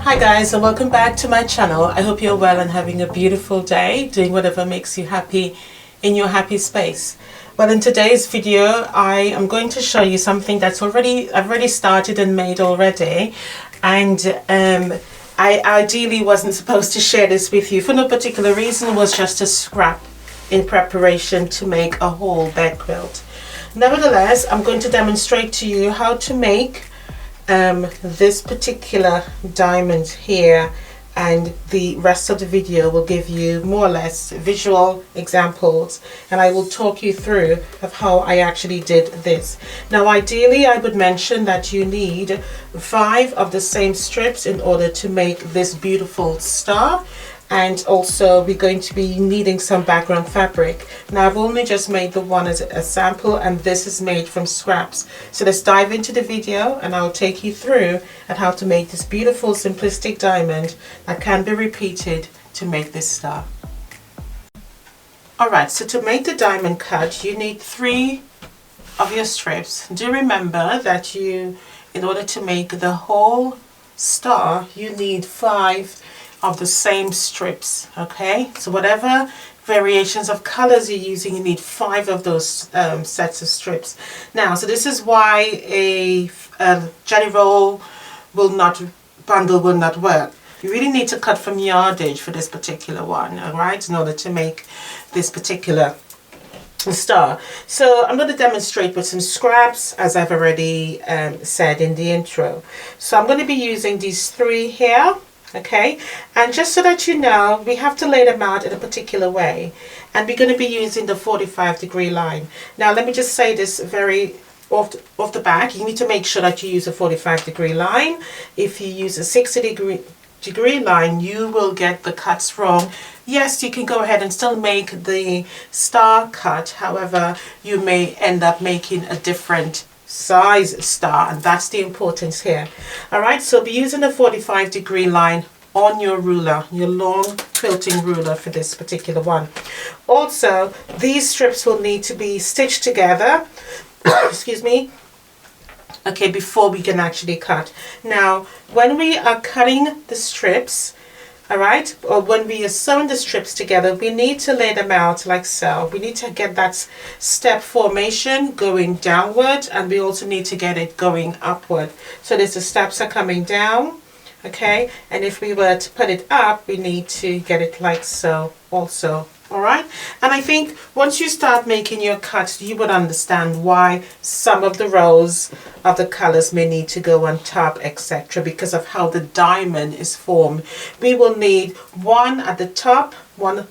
Hi guys, and welcome back to my channel. I hope you're well and having a beautiful day, doing whatever makes you happy in your happy space. Well, in today's video I am going to show you something that's I've already started and made already, and I ideally wasn't supposed to share this with you for no particular reason. It was just a scrap in preparation to make a whole bed quilt. Nevertheless, I'm going to demonstrate to you how to make this particular diamond here, and the rest of the video will give you more or less visual examples, and I will talk you through of how I actually did this. Now ideally I would mention that you need 5 of the same strips in order to make this beautiful star, and also we're going to be needing some background fabric. Now I've only just made the one as a sample, and this is made from scraps. So let's dive into the video and I'll take you through at how to make this beautiful simplistic diamond that can be repeated to make this star. Alright, so to make the diamond cut you need 3 of your strips. Do remember that in order to make the whole star you need 5 of the same strips. Okay, so whatever variations of colors you're using, you need 5 of those sets of strips. Now, so this is why a jelly roll bundle will not work. You really need to cut from yardage for this particular one, all right, in order to make this particular star. So I'm going to demonstrate with some scraps, as I've already said in the intro. So I'm going to be using these 3 here. Okay, and just so that you know, we have to lay them out in a particular way, and we're going to be using the 45-degree line. Now let me just say this very off the back, you need to make sure that you use a 45-degree line. If you use a 60-degree line you will get the cuts wrong. Yes, you can go ahead and still make the star cut, however you may end up making a different size star, and that's the importance here. Alright, so be using a 45-degree line on your ruler, your long quilting ruler for this particular one. Also, these strips will need to be stitched together excuse me, okay, before we can actually cut. Now when we are cutting the strips, alright, or when we are sewing the strips together, we need to lay them out like so. We need to get that step formation going downward, and we also need to get it going upward. So the steps are coming down, okay, and if we were to put it up, we need to get it like so also. Alright, and I think once you start making your cuts you would understand why some of the rows of the colors may need to go on top, etc., because of how the diamond is formed. We will need 1 at the top, one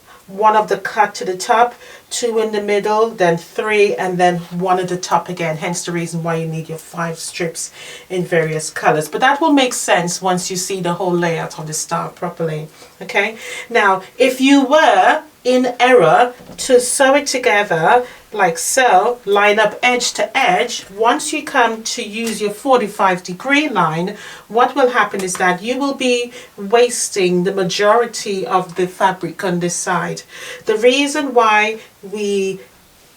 of the cut to the top, 2 in the middle, then 3, and then 1 at the top again, hence the reason why you need your 5 strips in various colors. But that will make sense once you see the whole layout of the star properly. Okay, now if you were in error to sew it together like so, line up edge to edge, once you come to use your 45-degree line, what will happen is that you will be wasting the majority of the fabric on this side. The reason why we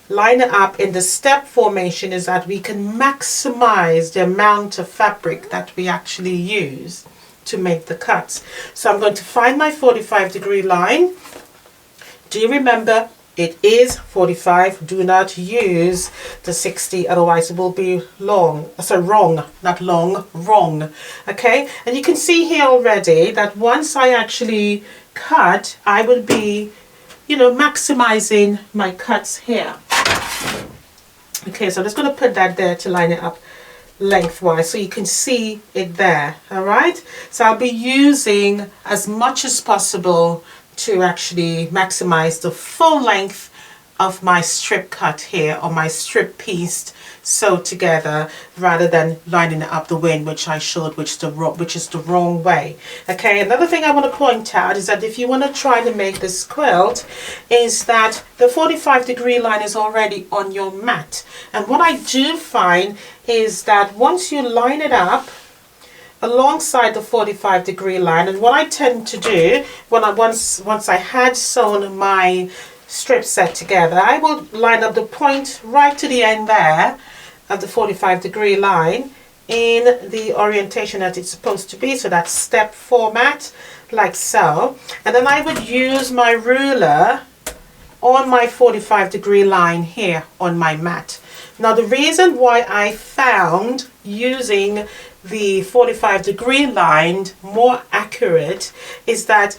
line it up in the step formation is that we can maximize the amount of fabric that we actually use to make the cuts. So I'm going to find my 45-degree line. Do you remember, it is 45. Do not use the 60, otherwise it will be long. So wrong, not long, wrong. Okay, and you can see here already that once I actually cut, I will be, maximizing my cuts here. Okay, so I'm just going to put that there to line it up lengthwise so you can see it there. All right, so I'll be using as much as possible to actually maximize the full length of my strip cut here, or my strip piece sewed together, rather than lining it up the way in which I showed, which is the wrong way. Okay, another thing I want to point out is that if you want to try to make this quilt, is that the 45-degree line is already on your mat, and what I do find is that once you line it up alongside the 45-degree line, and what I tend to do when once I had sewn my strip set together, I will line up the point right to the end there of the 45-degree line in the orientation that it's supposed to be. So that's step format, like so. And then I would use my ruler on my 45-degree line here on my mat. Now the reason why I found using the 45-degree line more accurate is that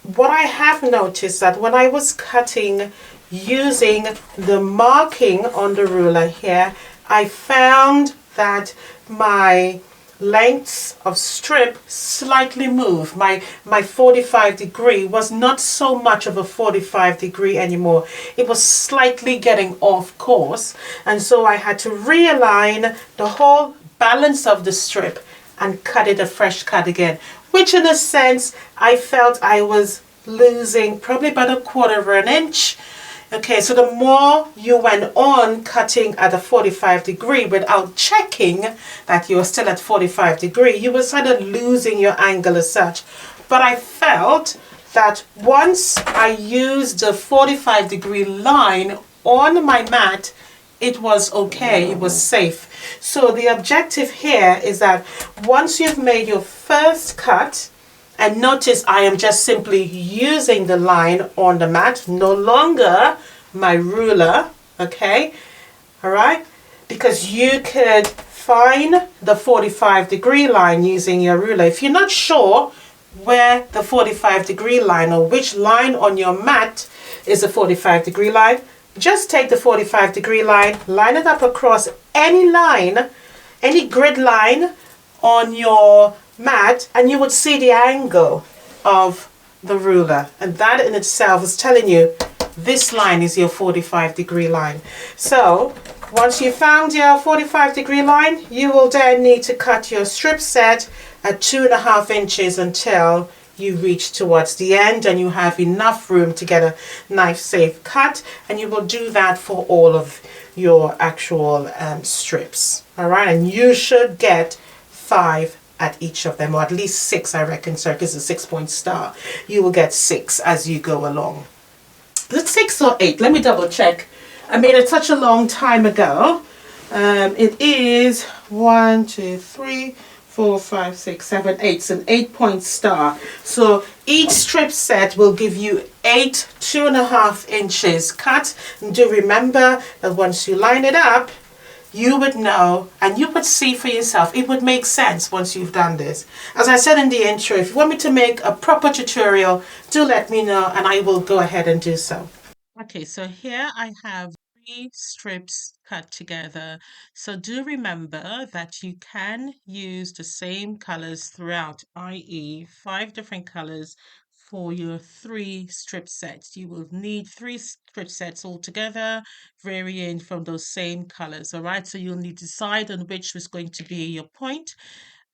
what I have noticed that when I was cutting using the marking on the ruler here, I found that my lengths of strip slightly move. My 45-degree was not so much of a 45-degree anymore. It was slightly getting off course, and so I had to realign the whole balance of the strip and cut it a fresh cut again, which in a sense I felt I was losing probably about a quarter of an inch. Okay, so the more you went on cutting at a 45-degree without checking that you were still at 45-degree, you were sort of losing your angle as such. But I felt that once I used the 45-degree line on my mat, it was okay, it was safe. So the objective here is that once you've made your first cut, and notice I am just simply using the line on the mat, no longer my ruler, okay? All right? Because you could find the 45-degree line using your ruler. If you're not sure where the 45-degree line or which line on your mat is a 45-degree line, just take the 45-degree line, line it up across any line, any grid line on your mat, and you would see the angle of the ruler, and that in itself is telling you this line is your 45-degree line. So once you found your 45-degree line, you will then need to cut your strip set at 2.5 inches until you reach towards the end and you have enough room to get a knife safe cut, and you will do that for all of your actual strips. All right, and you should get 5 at each of them, or at least 6, I reckon, sir, because it's a 6-point star. You will get 6 as you go along. Is it 6 or 8? Let me double check. I made it such a long time ago. It is 1, 2, 3, 4, 5, 6, 7, 8. It's an 8-point star. So each strip set will give you 8 2.5 inches cut. And do remember that once you line it up, you would know and you would see for yourself. It would make sense once you've done this. As I said in the intro, if you want me to make a proper tutorial, do let me know and I will go ahead and do so. Okay, so here I have 3 strips cut together. So do remember that you can use the same colors throughout, i.e. 5 different colors for your 3 strip sets. You will need 3 strip sets altogether, varying from those same colors, all right? So you'll need to decide on which was going to be your point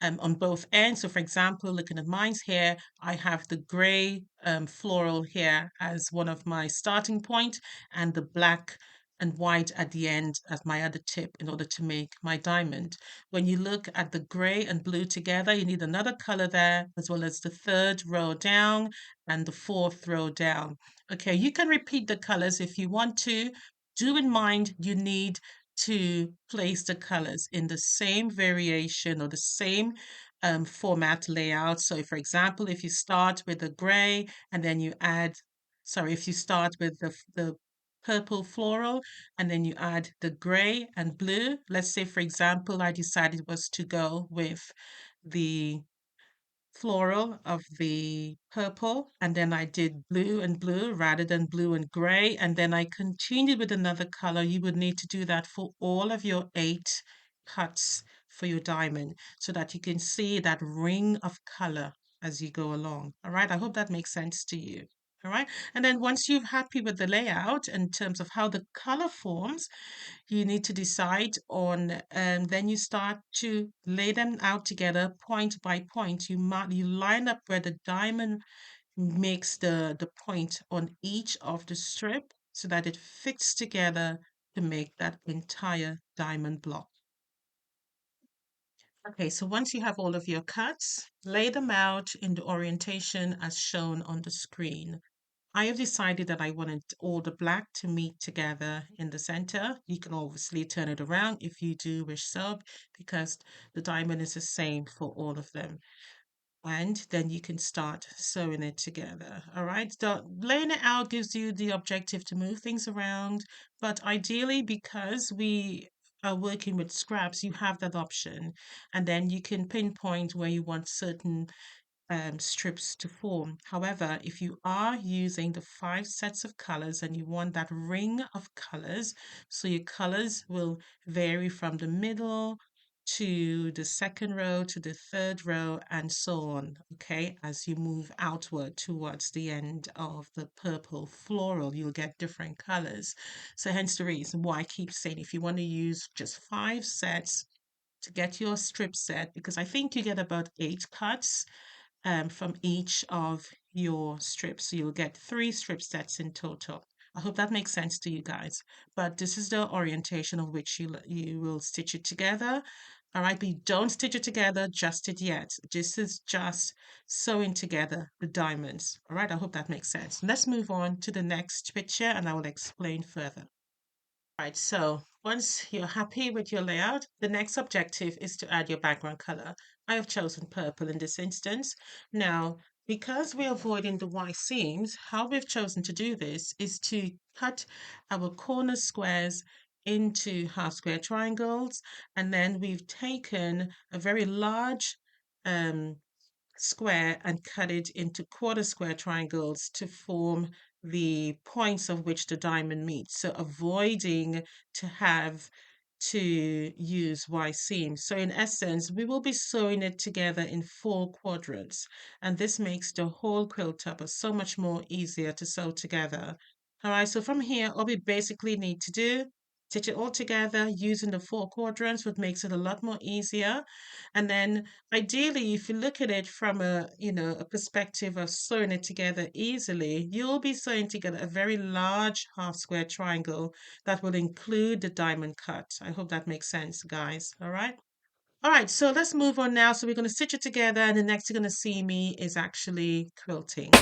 on both ends. So for example, looking at mine's here, I have the gray floral here as one of my starting point and the black and white at the end as my other tip in order to make my diamond. When you look at the gray and blue together, you need another color there as well as the 3rd row down and the 4th row down. Okay, you can repeat the colors if you want to. Do in mind you need to place the colors in the same variation or the same format layout. So for example, if you start with the gray and then you add, sorry, if you start with the purple floral and then you add the gray and blue, let's say for example, I decided was to go with the floral of the purple, and then I did blue and blue rather than blue and gray, and then I continued with another color. You would need to do that for all of your 8 cuts for your diamond so that you can see that ring of color as you go along. All right, I hope that makes sense to you. All right, and then once you're happy with the layout in terms of how the color forms, you need to decide on, then you start to lay them out together point by point. You line up where the diamond makes the point on each of the strip so that it fits together to make that entire diamond block. Okay, so once you have all of your cuts, lay them out in the orientation as shown on the screen. I have decided that I wanted all the black to meet together in the center. You can obviously turn it around if you do wish so, because the diamond is the same for all of them. And then you can start sewing it together. All right. So laying it out gives you the objective to move things around, but ideally, because we are working with scraps, you have that option, and then you can pinpoint where you want certain strips to form. However, if you are using the 5 sets of colors and you want that ring of colors, so your colors will vary from the middle to the second row to the third row and so on, okay? As you move outward towards the end of the purple floral, you'll get different colors. So hence the reason why I keep saying if you want to use just 5 sets to get your strip set, because I think you get about 8 cuts from each of your strips. So you'll get 3 strip sets in total. I hope that makes sense to you guys. But this is the orientation of which you will stitch it together. All right, but you don't stitch it together just it yet. This is just sewing together the diamonds. All right, I hope that makes sense. Let's move on to the next picture and I will explain further. Right, so once you're happy with your layout, the next objective is to add your background color. I have chosen purple in this instance. Now, because we're avoiding the white seams, how we've chosen to do this is to cut our corner squares into half square triangles, and then we've taken a very large um, square and cut it into quarter square triangles to form the points of which the diamond meets. So avoiding to have to use Y seams. So in essence, we will be sewing it together in 4 quadrants, and this makes the whole quilt top so much more easier to sew together. All right, so from here, all we basically need to do, stitch it all together using the 4 quadrants, what makes it a lot more easier. And then ideally, if you look at it from a perspective of sewing it together easily, you'll be sewing together a very large half square triangle that will include the diamond cut. I hope that makes sense, guys. All right. All right, so let's move on now. So we're going to stitch it together, and the next you're going to see me is actually quilting.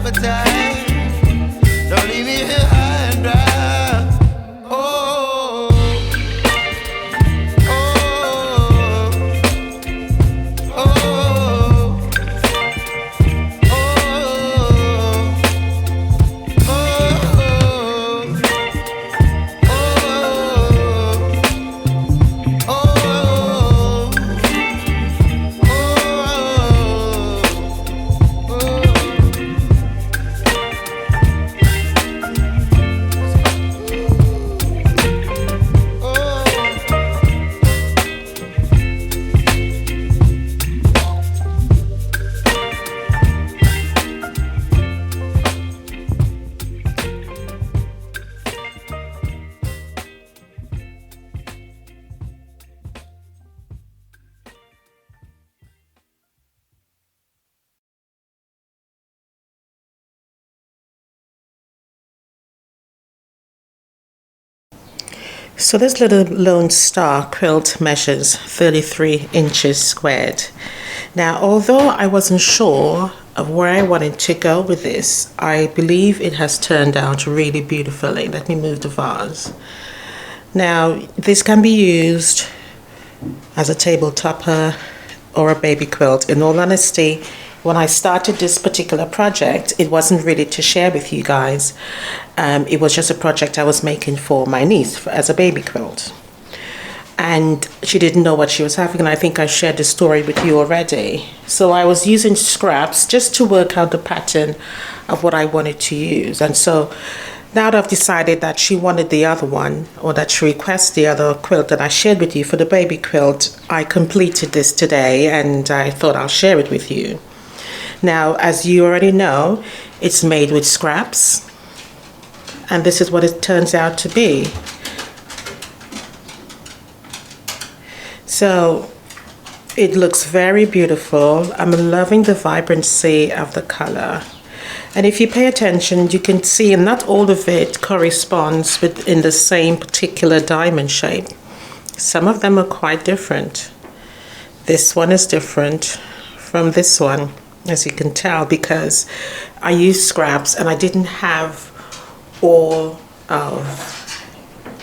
appetite. Don't leave me here high and dry. Oh, oh, oh, oh, So this little Lone Star quilt measures 33 inches squared. Now, although I wasn't sure of where I wanted to go with this, I believe it has turned out really beautifully. Let me move the vase. Now, this can be used as a table topper or a baby quilt. In all honesty, when I started this particular project, it wasn't really to share with you guys. It was just a project I was making for my niece as a baby quilt. And she didn't know what she was having, and I think I shared the story with you already. So I was using scraps just to work out the pattern of what I wanted to use. And so now that I've decided that she wanted the other one, or that she requests the other quilt that I shared with you for the baby quilt, I completed this today and I thought I'll share it with you. Now, as you already know, it's made with scraps, and this is what it turns out to be. So it looks very beautiful. I'm loving the vibrancy of the color. And if you pay attention, you can see not all of it corresponds in the same particular diamond shape. Some of them are quite different. This one is different from this one, as you can tell, because I used scraps and I didn't have all of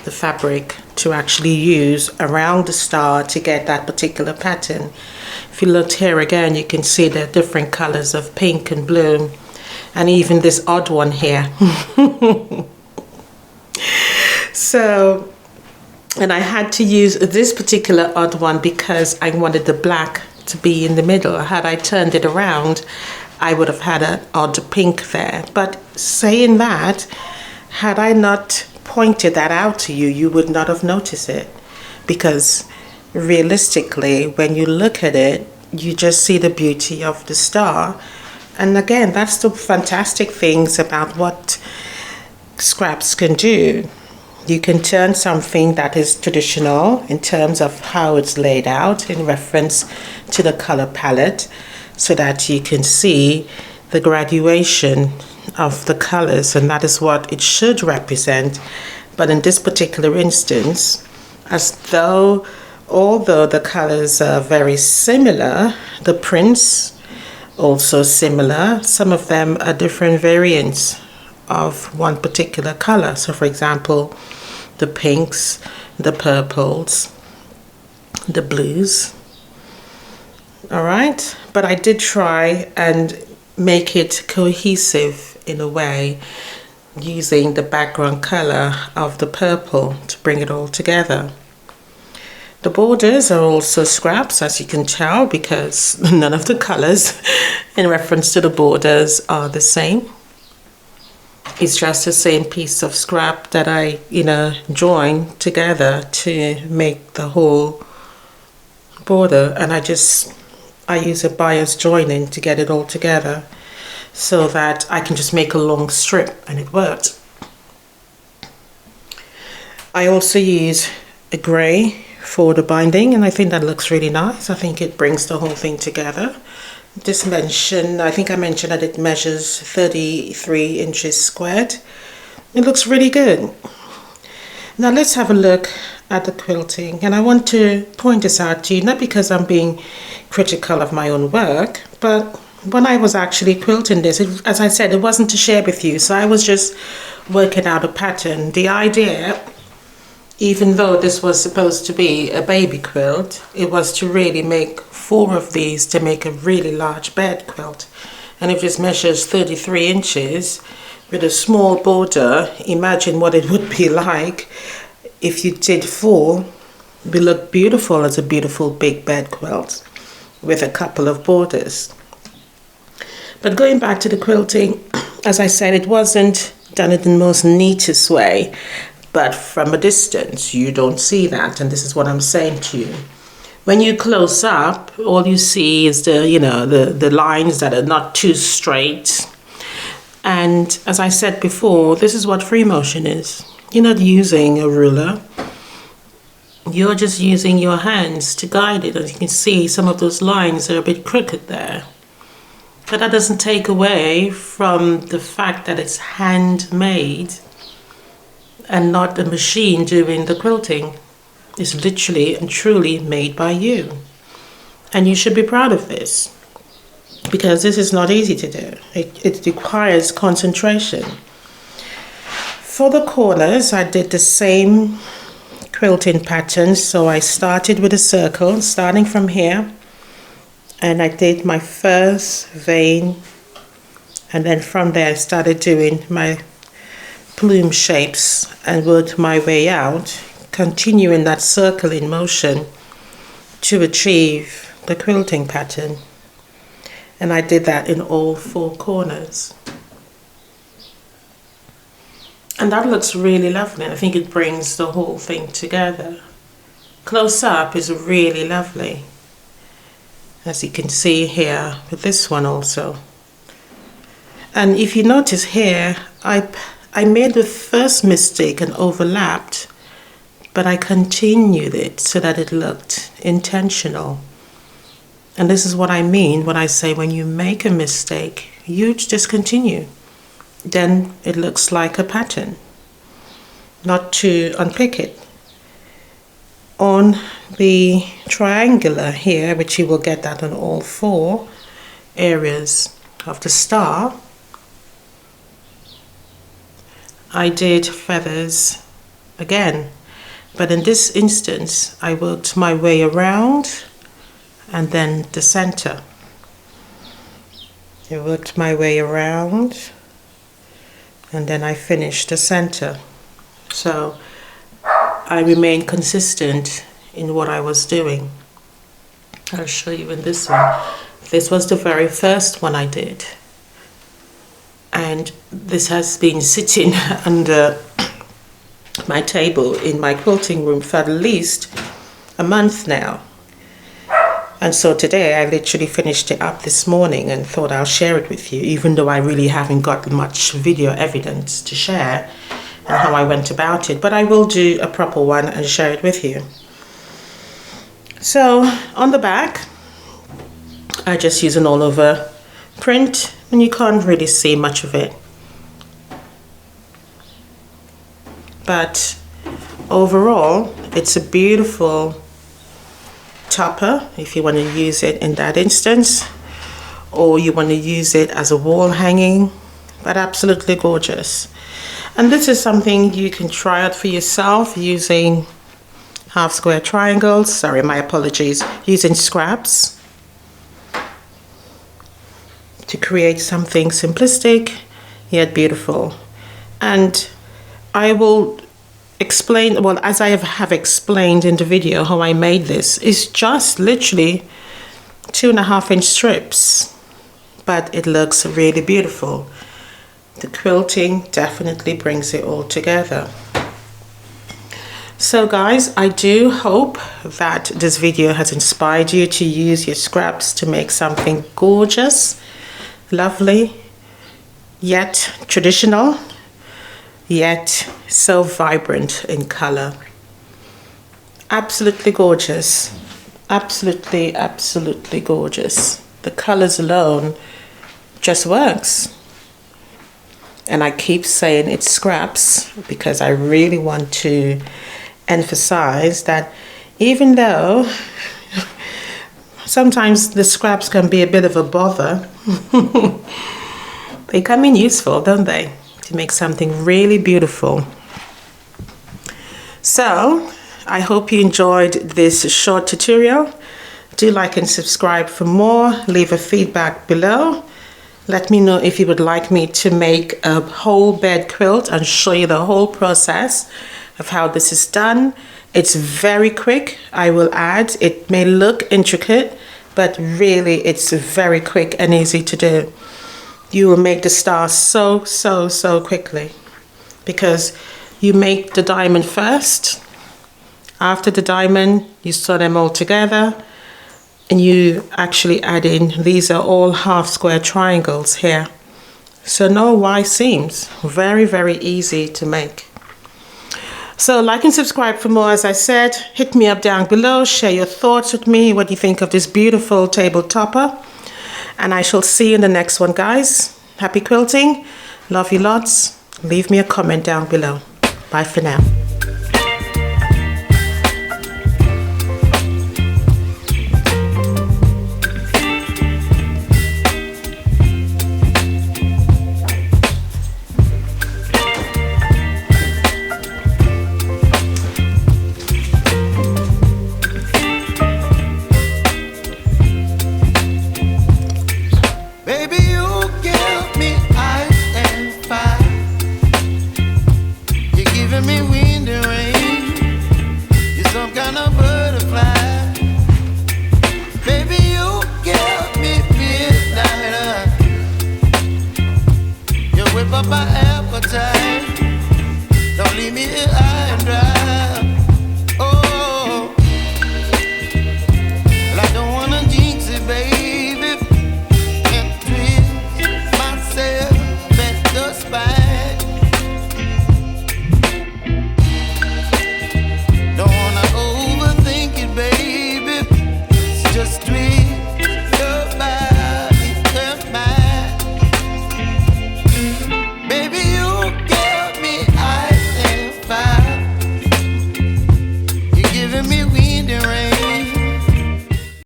the fabric to actually use around the star to get that particular pattern. If you look here again, you can see there are different colors of pink and blue, and even this odd one here. So, and I had to use this particular odd one because I wanted the black to be in the middle. Had I turned it around, I would have had an odd pink there. But saying that, had I not pointed that out to you, you would not have noticed it, because realistically, when you look at it, you just see the beauty of the star. And again, that's the fantastic things about what scraps can do. You can turn something that is traditional in terms of how it's laid out in reference to the color palette, so that you can see the graduation of the colors, and that is what it should represent. But in this particular instance, although the colors are very similar, the prints also similar, some of them are different variants of one particular color. So for example, the pinks, the purples, the blues. All right, but I did try and make it cohesive in a way, using the background color of the purple to bring it all together. The borders are also scraps, as you can tell, because none of the colors in reference to the borders are the same. It's just the same piece of scrap that I, joined together to make the whole border, and I use a bias joining to get it all together, so that I can just make a long strip, and it worked. I also use a grey for the binding, and I think that looks really nice. I think it brings the whole thing together. I think I mentioned that it measures 33 inches squared. It looks really good. Now let's have a look at the quilting, and I want to point this out to you, not because I'm being critical of my own work, but when I was actually quilting this, as I said, it wasn't to share with you, so I was just working out a pattern. The idea, even though this was supposed to be a baby quilt, it was to really make 4 of these to make a really large bed quilt. And if this measures 33 inches with a small border, imagine what it would be like if you did 4. It would look beautiful as a beautiful big bed quilt with a couple of borders. But going back to the quilting, as I said, it wasn't done in the most neatest way, but from a distance you don't see that, and this is what I'm saying to you. When you close up, all you see is the lines that are not too straight. And as I said before, this is what free motion is. You're not using a ruler. You're just using your hands to guide it. As you can see, some of those lines are a bit crooked there. But that doesn't take away from the fact that it's handmade and not a machine doing the quilting. It's literally and truly made by you. And you should be proud of this, because this is not easy to do. It requires concentration. For the corners, I did the same quilting pattern. So I started with a circle, starting from here. And I did my first vein, and then from there I started doing my plume shapes and worked my way out, continuing that circling motion to achieve the quilting pattern. And I did that in all 4 corners. And that looks really lovely. I think it brings the whole thing together. Close up is really lovely, as you can see here with this one also. And if you notice here, I made the first mistake and overlapped, but I continued it so that it looked intentional. And this is what I mean when I say when you make a mistake, you just continue. Then it looks like a pattern, not to unpick it. On the triangular here, which you will get that on all 4 areas of the star, I did feathers again, but in this instance I worked my way around and then the center. I worked my way around and then I finished the center. So I remained consistent in what I was doing. I'll show you in this one. This was the very first one I did. And this has been sitting under my table in my quilting room for at least a month now. And so today I literally finished it up this morning and thought I'll share it with you, even though I really haven't got much video evidence to share and how I went about it, but I will do a proper one and share it with you. So on the back, I just use an all over print, and you can't really see much of it. But overall, it's a beautiful topper if you want to use it in that instance, or you want to use it as a wall hanging, but absolutely gorgeous. And this is something you can try out for yourself using half square triangles, sorry, my apologies, using scraps to create something simplistic yet beautiful. And I will explain, well, as I have explained in the video how I made this, is just literally 2.5-inch strips, but it looks really beautiful. The quilting definitely brings it all together. So guys, I do hope that this video has inspired you to use your scraps to make something gorgeous, lovely, yet traditional, yet so vibrant in color. Absolutely gorgeous. Absolutely, absolutely gorgeous. The colors alone just works. And I keep saying it's scraps because I really want to emphasize that even though sometimes the scraps can be a bit of a bother. They come in useful, don't they? To make something really beautiful. So, I hope you enjoyed this short tutorial. Do like and subscribe for more. Leave a feedback below. Let me know if you would like me to make a whole bed quilt and show you the whole process of how this is done. It's very quick, I will add. It may look intricate, but really it's very quick and easy to do. You will make the stars so quickly because you make the diamond first. After the diamond, you sew them all together and you actually add in, these are all half square triangles here. So no Y seams, very easy to make. So like and subscribe for more, as I said. Hit me up down below, share your thoughts with me, what you think of this beautiful table topper. And I shall see you in the next one, guys. Happy quilting, love you lots. Leave me a comment down below. Bye for now. Me wind and rain, you're some kind of butterfly. Baby, you give me midnight. You whip up my appetite. Don't leave me here high and dry.